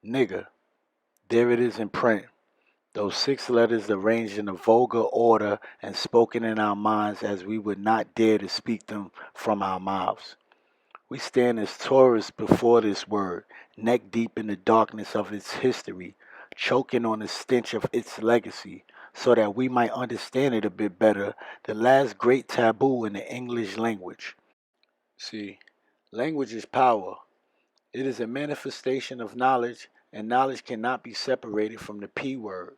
Nigger. There it is in print. Those 6 letters arranged in a vulgar order and spoken in our minds as we would not dare to speak them from our mouths. We stand as tourists before this word, neck deep in the darkness of its history, choking on the stench of its legacy, so that we might understand it a bit better, the last great taboo in the English language. See, language is power. It is a manifestation of knowledge, and knowledge cannot be separated from the P word,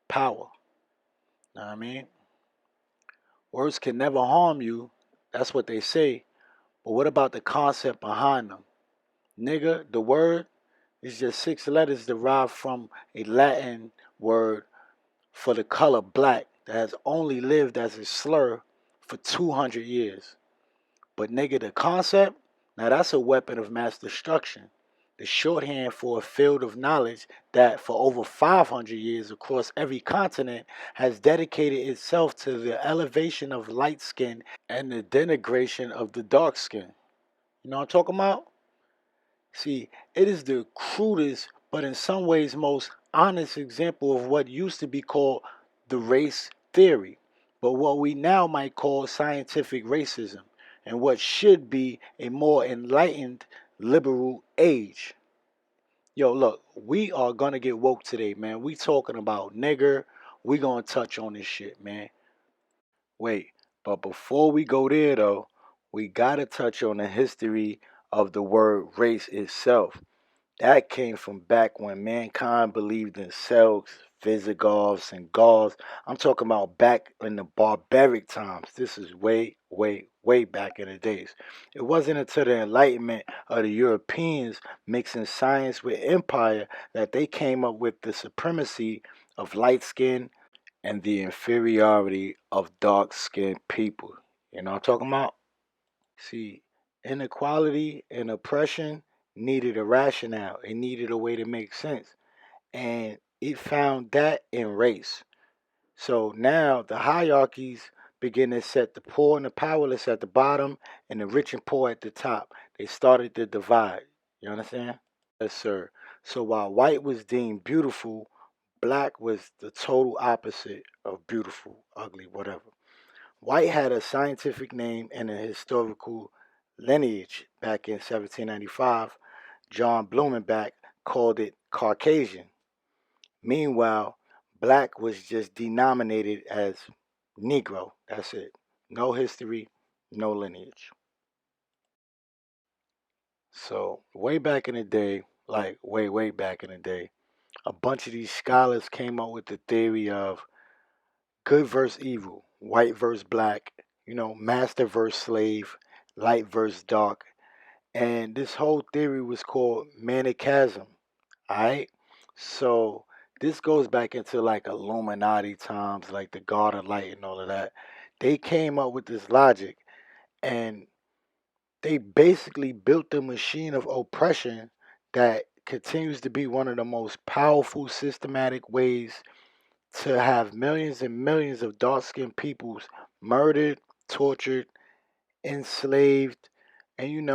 power. Know what I mean? Words can never harm you, that's what they say, but what about the concept behind them? Nigger, the word, is just 6 letters derived from a Latin word for the color black that has only lived as a slur for 200 years. But nigga, the concept, now that's a weapon of mass destruction. The shorthand for a field of knowledge that for over 500 years across every continent has dedicated itself to the elevation of light skin and the denigration of the dark skin. You know what I'm talking about? See, it is the crudest, but in some ways most honest example of what used to be called the race theory, but what we now might call scientific racism, and what should be a more enlightened liberal age. Yo, look, we are gonna get woke today, man. We talking about nigger. We gonna touch on this shit, man. Wait, but before we go there though, we gotta touch on the history of the word race itself. That came from back when mankind believed in Celts, Visigoths, and Gauls. I'm talking about back in the barbaric times. This is way, way, way back in the days. It wasn't until the Enlightenment of the Europeans mixing science with empire that they came up with the supremacy of light skin and the inferiority of dark skinned people. You know what I'm talking about? See, inequality and oppression needed a rationale. It needed a way to make sense. And it found that in race. So now the hierarchies begin to set the poor and the powerless at the bottom and the rich and poor at the top. They started to divide. You understand? Yes, sir. So while white was deemed beautiful, black was the total opposite of beautiful, ugly, whatever. White had a scientific name and a historical lineage. Back in 1795, John Blumenbach called it Caucasian. Meanwhile, black was just denominated as Negro. That's it. No history, no lineage. So, way back in the day, like way, way back in the day, a bunch of these scholars came up with the theory of good versus evil, white versus black, master versus slave, light versus dark. And this whole theory was called Manichaeism. Alright? So this goes back into like Illuminati times, like the God of Light and all of that. They came up with this logic and they basically built the machine of oppression that continues to be one of the most powerful systematic ways to have millions and millions of dark skinned peoples murdered, tortured, enslaved, and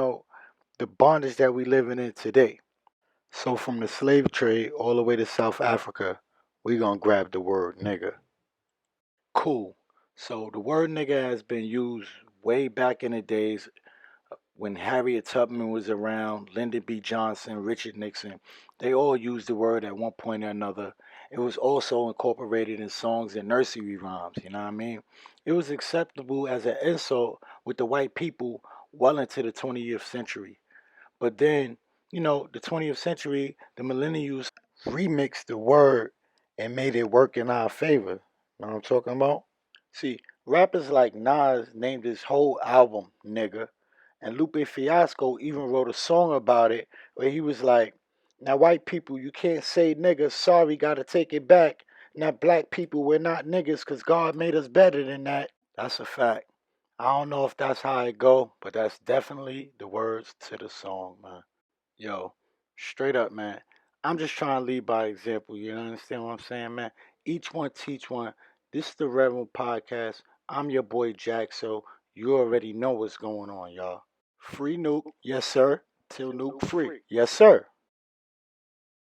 the bondage that we living in today. So from the slave trade all the way to South Africa, we gonna grab the word nigger. Cool. So the word nigger has been used way back in the days when Harriet Tubman was around, Lyndon B. Johnson, Richard Nixon. They all used the word at one point or another. It was also incorporated in songs and nursery rhymes, you know what I mean? It was acceptable as an insult with the white people well into the 20th century. But then, the 20th century, the millennials remixed the word and made it work in our favor. Know what I'm talking about? See, rappers like Nas named his whole album Nigga, and Lupe Fiasco even wrote a song about it where he was like, now white people, you can't say nigga, sorry, gotta take it back. Now black people, we're not niggas because God made us better than that. That's a fact. I don't know if that's how it go, but that's definitely the words to the song, man. Yo, straight up, man. I'm just trying to lead by example. You understand what I'm saying, man? Each one teach one. This is the Reverend Podcast. I'm your boy Jack, so you already know what's going on, y'all. Free nuke, yes sir. Till nuke free, yes sir.